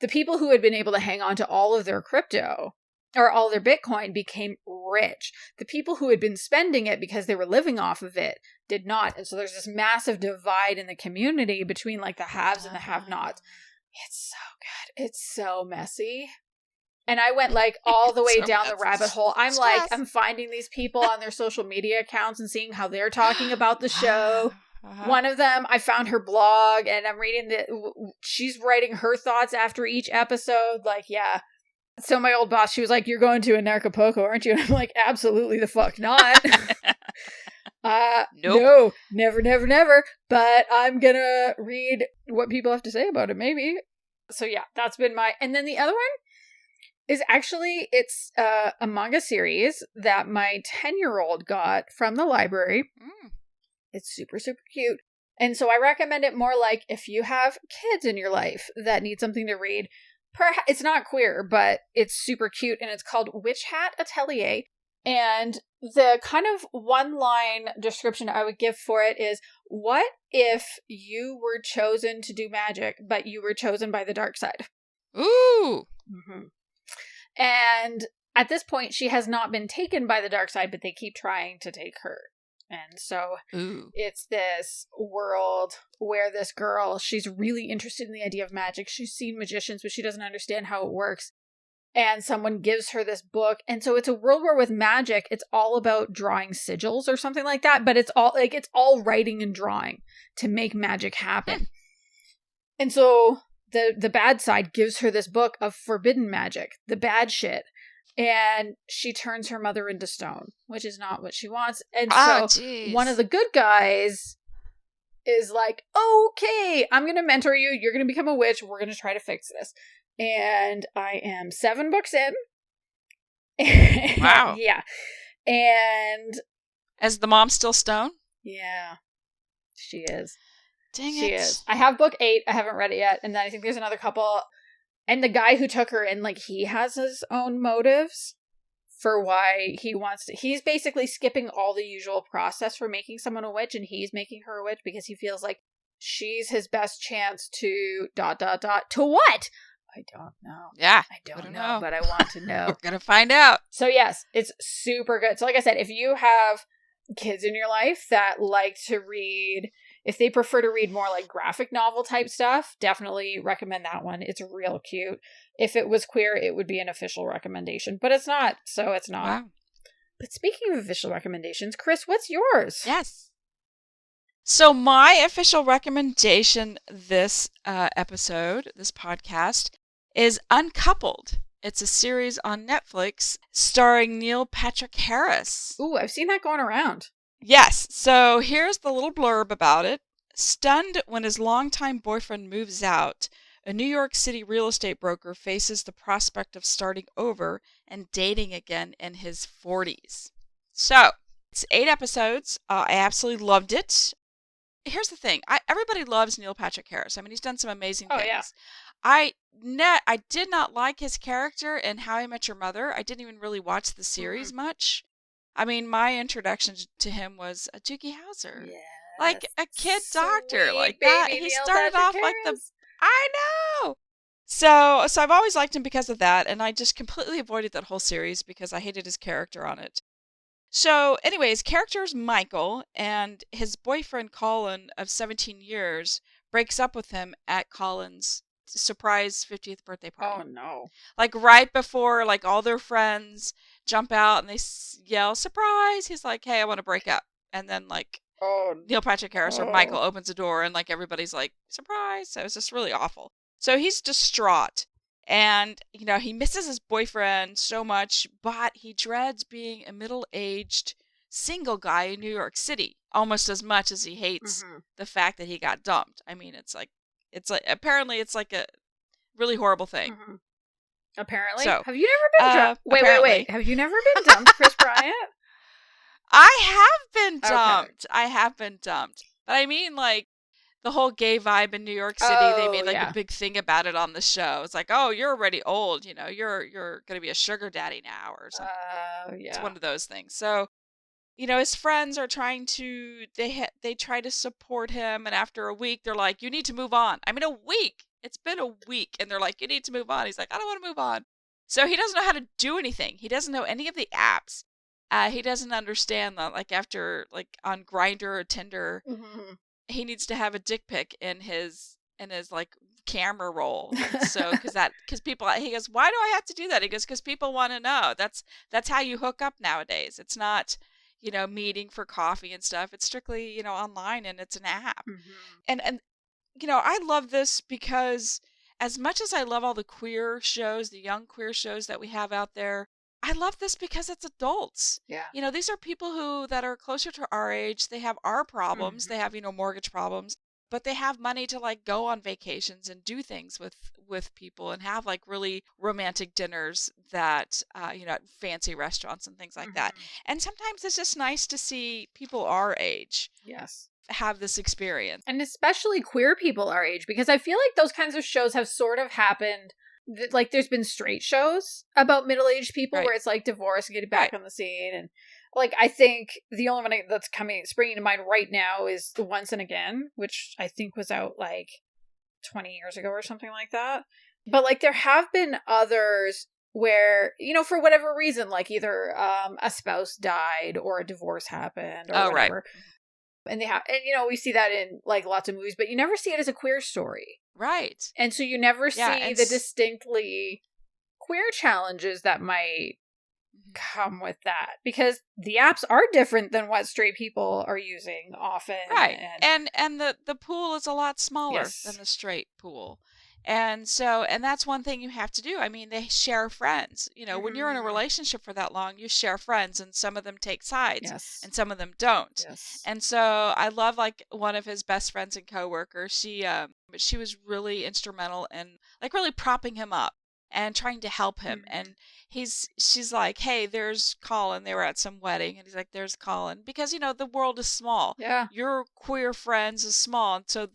the people who had been able to hang on to all of their crypto or all their Bitcoin became rich. The people who had been spending it because they were living off of it did not. And so there's this massive divide in the community between like the haves and the have-nots. It's so good. It's so messy. And I went like all the way down the rabbit hole. I'm finding these people on their social media accounts and seeing how they're talking about the show. One of them, I found her blog and I'm reading she's writing her thoughts after each episode. Like, yeah, So my old boss, she was like, "You're going to Acapulco, aren't you?" And I'm like, "Absolutely the fuck not." Nope. No, never, never, never. But I'm gonna read what people have to say about it, maybe. So yeah, that's been my... And then the other one is actually, it's a manga series that my 10-year-old got from the library. It's super, super cute. And so I recommend it more like if you have kids in your life that need something to read. It's not queer, but it's super cute, and it's called Witch Hat Atelier. And the kind of one-line description I would give for it is, what if you were chosen to do magic, but you were chosen by the dark side? Ooh! Mm-hmm. And at this point, she has not been taken by the dark side, but they keep trying to take her. And so it's this world where this girl, she's really interested in the idea of magic. She's seen magicians, but she doesn't understand how it works. And someone gives her this book. And so it's a world where with magic, it's all about drawing sigils or something like that. But it's all writing and drawing to make magic happen. And so the bad side gives her this book of forbidden magic, the bad shit. And she turns her mother into stone, which is not what she wants. And so one of the good guys is like, okay, I'm going to mentor you. You're going to become a witch. We're going to try to fix this. And I am 7 books in. Wow. Yeah. And... Is the mom still stone? Yeah. She is. Dang it. She is. I have book 8. I haven't read it yet. And then I think there's another couple... And the guy who took her in, like, he has his own motives for why he wants to... He's basically skipping all the usual process for making someone a witch, and he's making her a witch because he feels like she's his best chance to... To what? I don't know. Yeah. I don't know, but I want to know. We're going to find out. So, yes, it's super good. So, like I said, if you have kids in your life that like to read... If they prefer to read more like graphic novel type stuff, definitely recommend that one. It's real cute. If it was queer, it would be an official recommendation, but it's not, so it's not. Wow. But speaking of official recommendations, Kris, what's yours? Yes. So my official recommendation this episode, this podcast, is Uncoupled. It's a series on Netflix starring Neil Patrick Harris. Ooh, I've seen that going around. Yes, so here's the little blurb about it. Stunned when his longtime boyfriend moves out, a New York City real estate broker faces the prospect of starting over and dating again in his 40s. So, it's 8 episodes. I absolutely loved it. Here's the thing. Everybody loves Neil Patrick Harris. I mean, he's done some amazing things. Yeah. I did not like his character in How I Met Your Mother. I didn't even really watch the series much. I mean, my introduction to him was a Doogie Howser. Yeah. Like a kid doctor. Like that. He started off like the... I know! So I've always liked him because of that, and I just completely avoided that whole series because I hated his character on it. So anyway, his character is Michael, and his boyfriend Colin of 17 years breaks up with him at Colin's surprise 50th birthday party. Oh, no. Like right before like all their friends jump out and they yell, surprise! He's like, hey, I want to break up. And then like Neil Patrick Harris or Michael opens the door and like everybody's like, surprise! So it was just really awful. So he's distraught. And, you know, he misses his boyfriend so much, but he dreads being a middle-aged single guy in New York City almost as much as he hates the fact that he got dumped. I mean, apparently it's like a really horrible thing. Apparently. So, have you never been dumped? Wait. Have you never been dumped, Kris Bryant? I have been dumped. Okay. I have been dumped. But I mean, like, the whole gay vibe in New York City, they made like a big thing about it on the show. It's like, oh, you're already old, you know, you're going to be a sugar daddy now or something. It's one of those things. So, you know, his friends are trying to, they try to support him. And after a week, they're like, you need to move on. I mean, a week. It's been a week. And they're like, you need to move on. He's like, I don't want to move on. So he doesn't know how to do anything. He doesn't know any of the apps. He doesn't understand that, like, after, like, on Grindr or Tinder, he needs to have a dick pic in his like, camera roll. So, because people, he goes, why do I have to do that? He goes, because people want to know. That's how you hook up nowadays. It's not, you know, meeting for coffee and stuff. It's strictly, you know, online, and it's an app. And you know, I love this because as much as I love all the queer shows, the young queer shows that we have out there, I love this because it's adults. Yeah. These are people that are closer to our age. They have our problems. Mhm. They have, mortgage problems, but they have money to like go on vacations and do things with people and have like really romantic dinners that, at fancy restaurants and things like that. Mhm. And sometimes it's just nice to see people our age Yes. have this experience. And especially queer people our age, because I feel like those kinds of shows have sort of happened. Like, there's been straight shows about middle-aged people Right. where it's like divorce and getting back Right. on the scene. And like, I think the only one that's springing to mind right now is The Once and Again, which I think was out like 20 years ago or something like that. But like, there have been others where, for whatever reason, like either a spouse died or a divorce happened or whatever. Right. And we see that in like lots of movies, but you never see it as a queer story. Right. And so you never see and the distinctly queer challenges that might come with that, because the apps are different than what straight people are using often. Right. And the pool is a lot smaller Yes. than the straight pool. And that's one thing you have to do. I mean, they share friends. When you're in a Mhm. relationship for that long, you share friends, and some of them take sides Yes. and some of them don't. Yes. And so I love like one of his best friends and coworkers. She was really instrumental in like really propping him up and trying to help him. Mhm. And she's like, "Hey, there's Colin." They were at some wedding, and he's like, "There's Colin," because the world is small. Yeah. Your queer friends is small, and so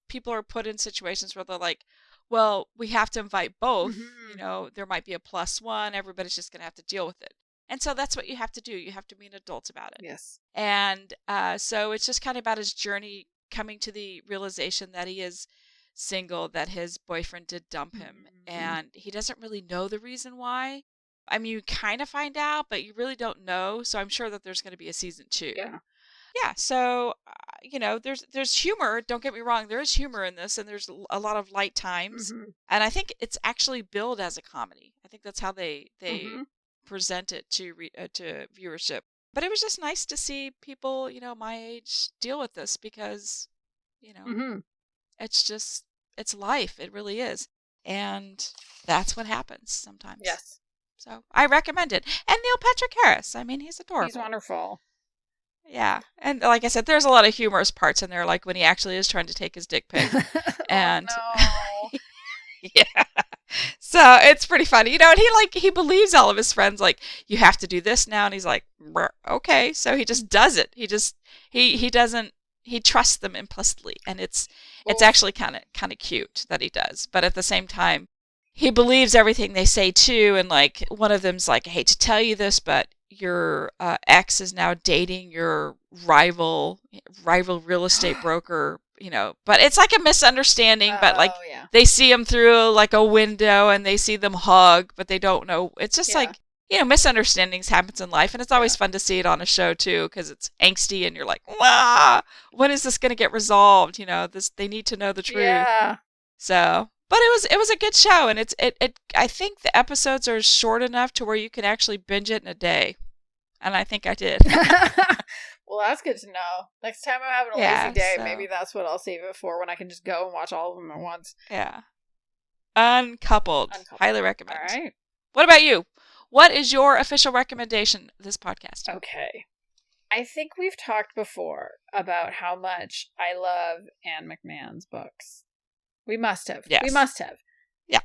people are put in situations where they're like, well, we have to invite both. Mhm. There might be a +1. Everybody's just going to have to deal with it. And so that's what you have to do. You have to be an adult about it. Yes. And so it's just kind of about his journey coming to the realization that he is single, that his boyfriend did dump him. Mhm. And he doesn't really know the reason why. I mean, you kind of find out, but you really don't know. So I'm sure that there's going to be a season 2. Yeah, so there's humor. Don't get me wrong, there is humor in this, and there's a lot of light times, Mhm. and I think it's actually billed as a comedy. I think that's how they Mhm. present it to viewership. But it was just nice to see people my age deal with this, because Mhm. it's life. It really is, and that's what happens sometimes. Yes. So I recommend it. And Neil Patrick Harris. I mean, he's adorable. He's wonderful. Yeah. And like I said, there's a lot of humorous parts in there, like when he actually is trying to take his dick pic. And oh, no. yeah. So it's pretty funny. And he believes all of his friends, like, you have to do this now. And he's like, okay. So he just does it. He trusts them implicitly. And it's actually kind of cute that he does. But at the same time, he believes everything they say too. And like one of them's like, I hate to tell you this, but your ex is now dating your rival real estate broker, but it's like a misunderstanding, but like yeah. they see him through like a window and they see them hug, but they don't know. It's just like, misunderstandings happens in life, and it's always fun to see it on a show too, because it's angsty and you're like, wow, when is this going to get resolved? They need to know the truth. Yeah. So, but it was a good show, and I think the episodes are short enough to where you can actually binge it in a day. And I think I did. Well, that's good to know. Next time I'm having a lazy day, maybe that's what I'll save it for, when I can just go and watch all of them at once. Yeah. Uncoupled. Highly recommend. All right. What about you? What is your official recommendation of this podcast? Okay. I think we've talked before about how much I love Anne McMahon's books. We must have. Yes. We must have. Yeah.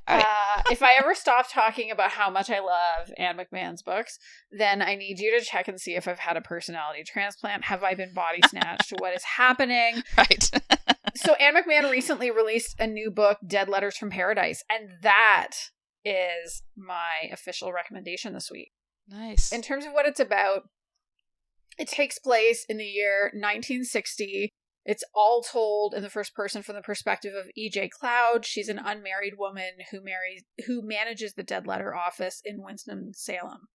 If I ever stop talking about how much I love Anne McMahon's books, then I need you to check and see if I've had a personality transplant. Have I been body snatched? What is happening? Right. So Anne McMahon recently released a new book, Dead Letters from Paradise, and that is my official recommendation this week. Nice. In terms of what it's about, it takes place in the year 1960. It's all told in the first person from the perspective of E.J. Cloud. She's an unmarried woman who manages the dead letter office in Winston-Salem.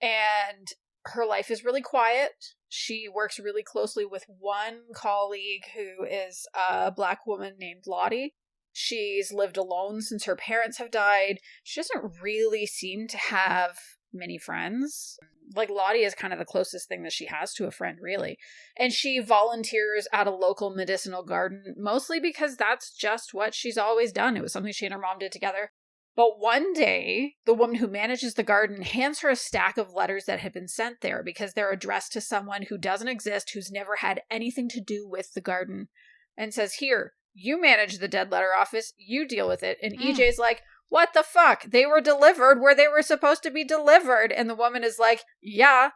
And her life is really quiet. She works really closely with one colleague who is a Black woman named Lottie. She's lived alone since her parents have died. She doesn't really seem to have many friends. like Lottie is kind of the closest thing that she has to a friend, really. And she volunteers at a local medicinal garden, mostly because that's just what she's always done. It was something she and her mom did together. But one day, the woman who manages the garden hands her a stack of letters that had been sent there because they're addressed to someone who doesn't exist, who's never had anything to do with the garden, and says, here, you manage the dead letter office, you deal with it. And EJ's like, what the fuck? They were delivered where they were supposed to be delivered. And the woman is like, yeah,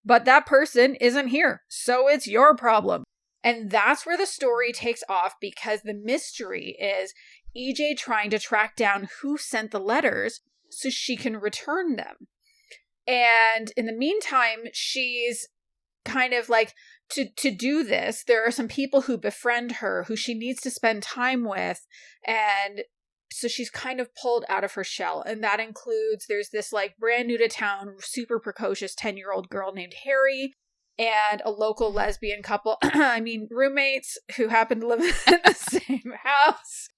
but that person isn't here, so it's your problem. And that's where the story takes off, because the mystery is EJ trying to track down who sent the letters so she can return them. And in the meantime, she's kind of like, to do this, there are some people who befriend her, who she needs to spend time with. And so she's kind of pulled out of her shell. And that includes, there's this like brand new to town, super precocious 10-year-old girl named Harry, and a local lesbian couple. I mean, roommates who happen to live in the same house.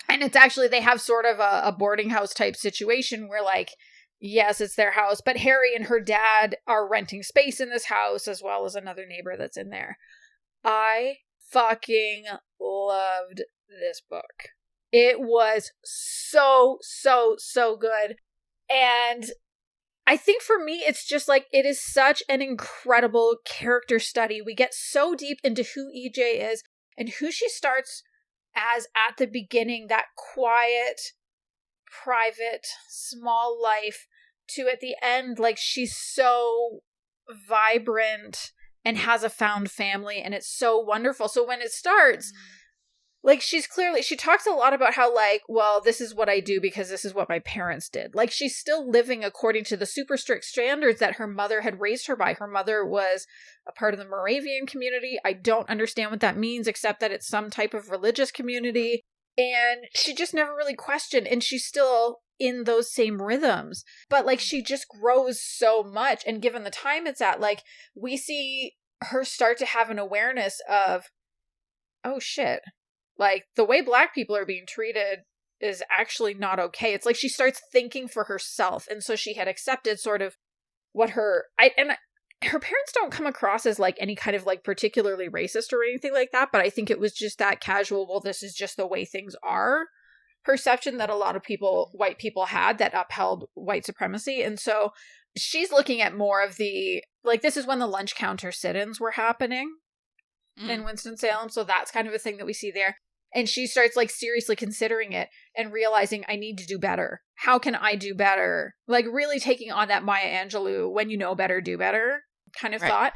And it's actually, they have sort of a boarding house type situation where, like, yes, it's their house, but Harry and her dad are renting space in this house, as well as another neighbor that's in there. I fucking loved this book. It was so good. And I think for me, it's just like, it is such an incredible character study. We get so deep into who EJ is and who she starts as at the beginning, that quiet, private, small life, to at the end, like, she's so vibrant and has a found family, and it's so wonderful. So when it starts, like, she talks a lot about how, like, well, this is what I do because this is what my parents did. Like, she's still living according to the super strict standards that her mother had raised her by. Her mother was a part of the Moravian community. I don't understand what that means, except that it's some type of religious community. And she just never really questioned, and she's still in those same rhythms. But, like, she just grows so much. And given the time it's at, like, we see her start to have an awareness of, oh shit, like, the way Black people are being treated is actually not okay. It's like she starts thinking for herself. And so she had accepted sort of what her parents don't come across as, like, any kind of, like, particularly racist or anything like that. But I think it was just that casual, well, this is just the way things are perception that a lot of white people had that upheld white supremacy. And so she's looking at more of the, like, this is when the lunch counter sit-ins were happening in Winston-Salem. So that's kind of a thing that we see there. And she starts, like, seriously considering it and realizing, I need to do better. How can I do better? Like, really taking on that Maya Angelou, when you know better, do better kind of thought.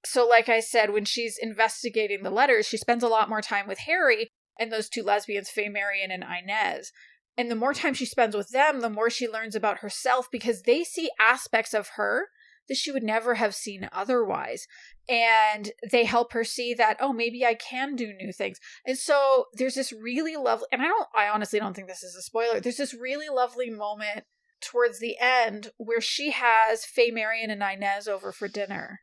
So, like I said, when she's investigating the letters, she spends a lot more time with Harry and those two lesbians, Faye Marian and Inez. And the more time she spends with them, the more she learns about herself, because they see aspects of her that she would never have seen otherwise. And they help her see that, oh, maybe I can do new things. And so there's this really lovely, and I honestly don't think this is a spoiler. There's this really lovely moment towards the end where she has Faye Marian and Inez over for dinner.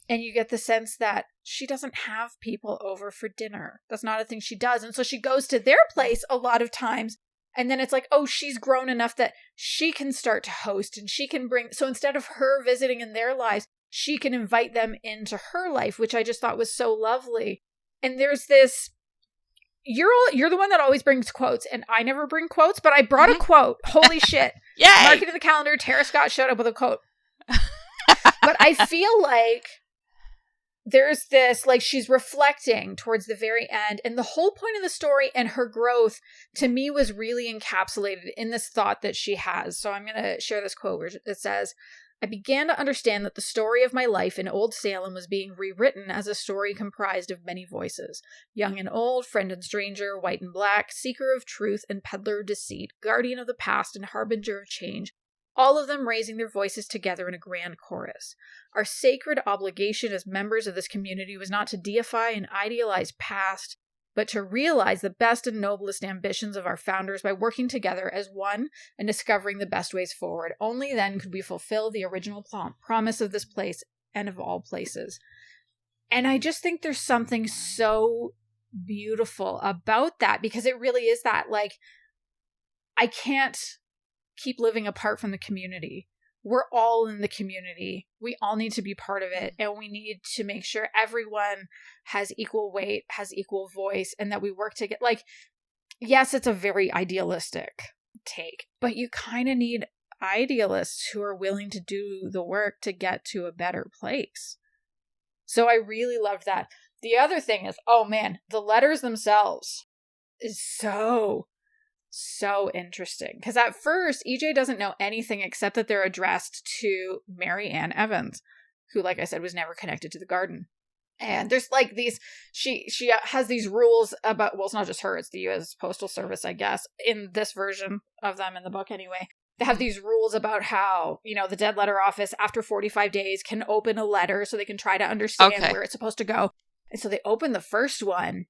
And you get the sense that she doesn't have people over for dinner. That's not a thing she does. And so she goes to their place a lot of times. And then it's like, oh, she's grown enough that she can start to host and she can bring. So instead of her visiting in their lives, she can invite them into her life, which I just thought was so lovely. And there's this, you're the one that always brings quotes, and I never bring quotes, but I brought a quote. Holy shit. Yay! Mark it in the calendar. Tara Scott showed up with a quote. But I feel like there's this, like, she's reflecting towards the very end, and the whole point of the story and her growth to me was really encapsulated in this thought that she has. So I'm going to share this quote where it says, I began to understand that the story of my life in Old Salem was being rewritten as a story comprised of many voices. Young and old, friend and stranger, white and black, seeker of truth and peddler of deceit, guardian of the past and harbinger of change, all of them raising their voices together in a grand chorus. Our sacred obligation as members of this community was not to deify and idealize past, but to realize the best and noblest ambitions of our founders by working together as one and discovering the best ways forward. Only then could we fulfill the original promise of this place and of all places. And I just think there's something so beautiful about that, because it really is that, like, I can't keep living apart from the community. We're all in the community. We all need to be part of it. And we need to make sure everyone has equal weight, has equal voice, and that we work together. Like, yes, it's a very idealistic take, but you kind of need idealists who are willing to do the work to get to a better place. So I really loved that. The other thing is, oh man, the letters themselves is so interesting. Because at first, EJ doesn't know anything except that they're addressed to Mary Ann Evans, who, like I said, was never connected to the garden. And there's like these, she has these rules about, well, it's not just her, it's the U.S. Postal Service, I guess, in this version of them in the book anyway. They have these rules about how, you know, the dead letter office after 45 days can open a letter so they can try to understand where it's supposed to go. And so they open the first one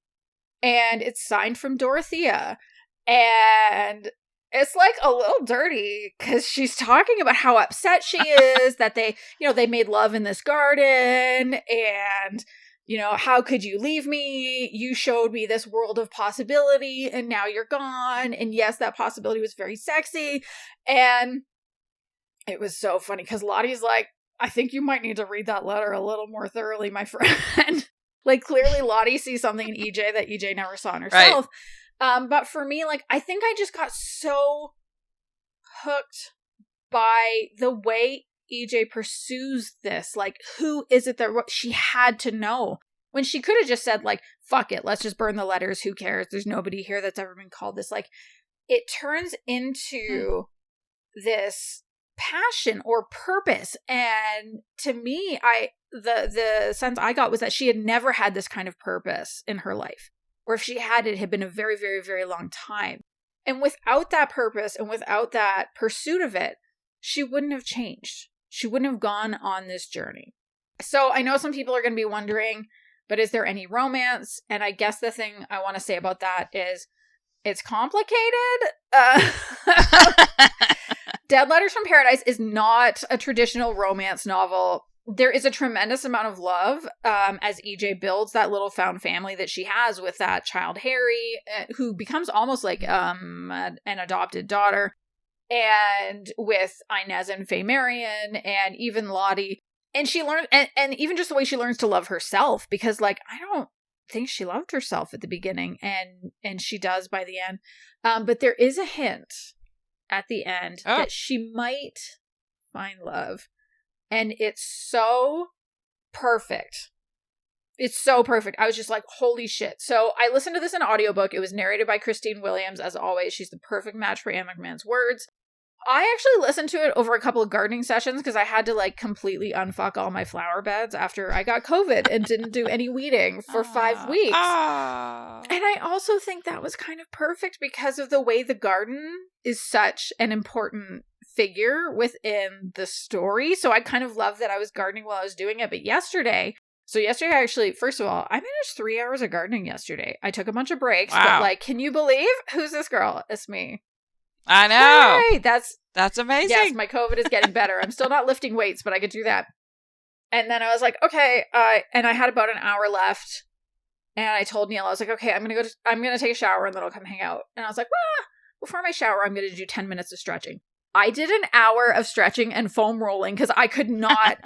and it's signed from Dorothea. And it's like a little dirty because she's talking about how upset she is that they, you know, they made love in this garden and, you know, how could you leave me? You showed me this world of possibility and now you're gone. And yes, that possibility was very sexy. And it was so funny because Lottie's like, I think you might need to read that letter a little more thoroughly, my friend. Like clearly Lottie sees something in EJ that EJ never saw in herself. Right. But for me, like, I think I just got so hooked by the way EJ pursues this. Like, who is it that she had to know? When she could have just said, like, fuck it, let's just burn the letters. Who cares? There's nobody here that's ever been called this. Like, it turns into this passion or purpose. And to me, the sense I got was that she had never had this kind of purpose in her life. Or if she had, it had been a very, very, very long time. And without that purpose and without that pursuit of it, she wouldn't have changed. She wouldn't have gone on this journey. So I know some people are going to be wondering, but is there any romance? And I guess the thing I want to say about that is it's complicated. Dead Letters from Paradise is not a traditional romance novel. There is a tremendous amount of love as EJ builds that little found family that she has with that child Harry, who becomes almost like an adopted daughter, and with Inez and Faye Marion, and even Lottie. And she learns, and even just the way she learns to love herself, because like I don't think she loved herself at the beginning, and she does by the end. But there is a hint at the end that she might find love. And it's so perfect. It's so perfect. I was just like, holy shit. So I listened to this in audiobook. It was narrated by Christine Williams, as always. She's the perfect match for Anne McMahon's words. I actually listened to it over a couple of gardening sessions because I had to like completely unfuck all my flower beds after I got COVID and didn't do any weeding for 5 weeks. And I also think that was kind of perfect because of the way the garden is such an important figure within the story. So I kind of love that I was gardening while I was doing it. But yesterday, actually, first of all, I managed 3 hours of gardening yesterday. I took a bunch of breaks, but like, can you believe? Who's this girl? It's me. I know. Hey, that's amazing. Yes, my COVID is getting better. I'm still not lifting weights, but I could do that. And then I was like, okay, and I had about an hour left. And I told Neil, I was like, okay, I'm going to take a shower and then I'll come hang out. And I was like, well, before my shower, I'm going to do 10 minutes of stretching. I did an hour of stretching and foam rolling because I could not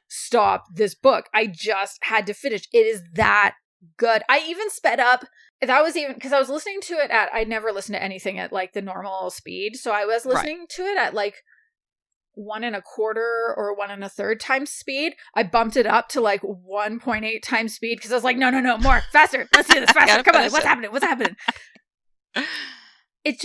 stop this book. I just had to finish. It is that good. I even sped up. That was even because I was listening to it I never listened to anything at like the normal speed. So I was listening to it at like 1 1/4 or 1 1/3 times speed. I bumped it up to like 1.8 times speed because I was like, no, more, faster. Let's do this faster. Come on. What's happening? It's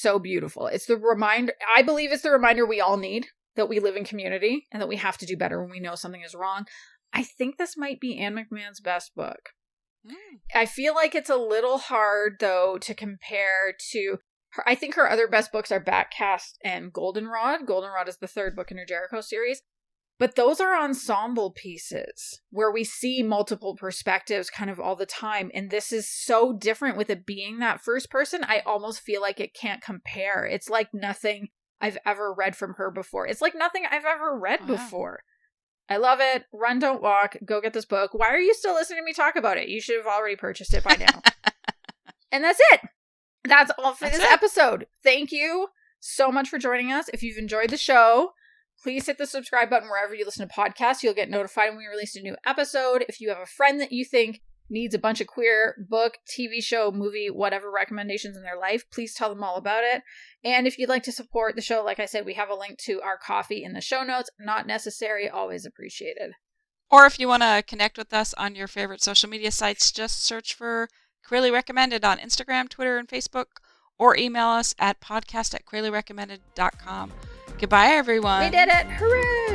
so beautiful. It's the reminder, I believe it's the reminder we all need that we live in community and that we have to do better when we know something is wrong. I think this might be Anne McMahon's best book. I feel like it's a little hard, though, to compare to her. I think her other best books are Backcast and Goldenrod. Goldenrod is the third book in her Jericho series. But those are ensemble pieces where we see multiple perspectives kind of all the time. And this is so different with it being that first person. I almost feel like it can't compare. It's like nothing I've ever read from her before. It's like nothing I've ever read before. I love it. Run, don't walk. Go get this book. Why are you still listening to me talk about it? You should have already purchased it by now. And that's it. That's all for this episode. Thank you so much for joining us. If you've enjoyed the show, please hit the subscribe button wherever you listen to podcasts. You'll get notified when we release a new episode. If you have a friend that you think needs a bunch of queer book, TV show, movie, whatever recommendations in their life, please tell them all about it. And if you'd like to support the show, like I said, we have a link to our coffee in the show notes. Not necessary, always appreciated. Or if you want to connect with us on your favorite social media sites, just search for Queerly Recommended on Instagram, Twitter, and Facebook, or email us at podcast@queerlyrecommended.com. Goodbye, everyone. We did it. Hooray!